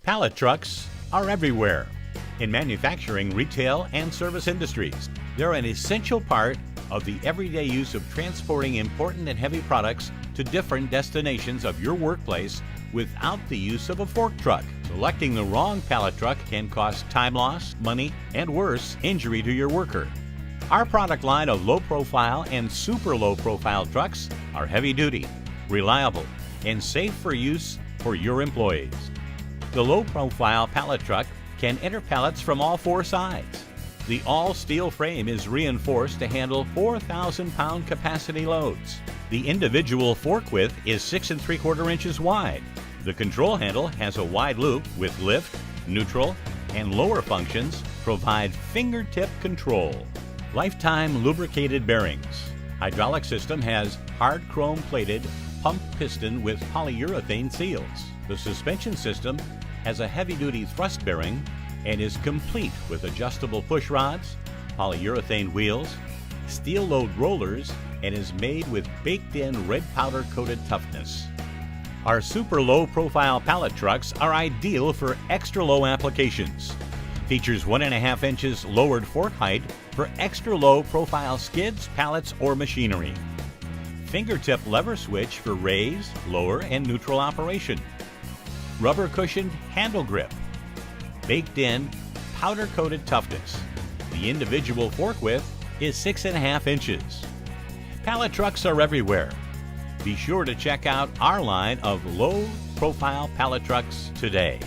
Pallet trucks are everywhere. In manufacturing, retail, and service industries, they're an essential part of the everyday use of transporting important and heavy products to different destinations of your workplace without the use of a fork truck. Selecting the wrong pallet truck can cost time loss, money, and worse, injury to your worker. Our product line of low-profile and super low-profile trucks are heavy-duty, reliable, and safe for use for your employees. The low-profile pallet truck can enter pallets from all four sides. The all-steel frame is reinforced to handle 4,000-pound capacity loads. The individual fork width is 6 3/4 inches wide. The control handle has a wide loop with lift, neutral, and lower functions provide fingertip control. Lifetime lubricated bearings. Hydraulic system has hard chrome-plated pump piston with polyurethane seals. The suspension system has a heavy-duty thrust bearing and is complete with adjustable push rods, polyurethane wheels, steel load rollers, and is made with baked-in red powder-coated toughness. Our super low-profile pallet trucks are ideal for extra-low applications. Features 1.5 inches lowered fork height for extra low-profile skids, pallets, or machinery. Fingertip lever switch for raise, lower, and neutral operation. Rubber cushioned handle grip. Baked in powder-coated toughness. The individual fork width is 6.5 inches. Pallet trucks are everywhere. Be sure to check out our line of low-profile pallet trucks today.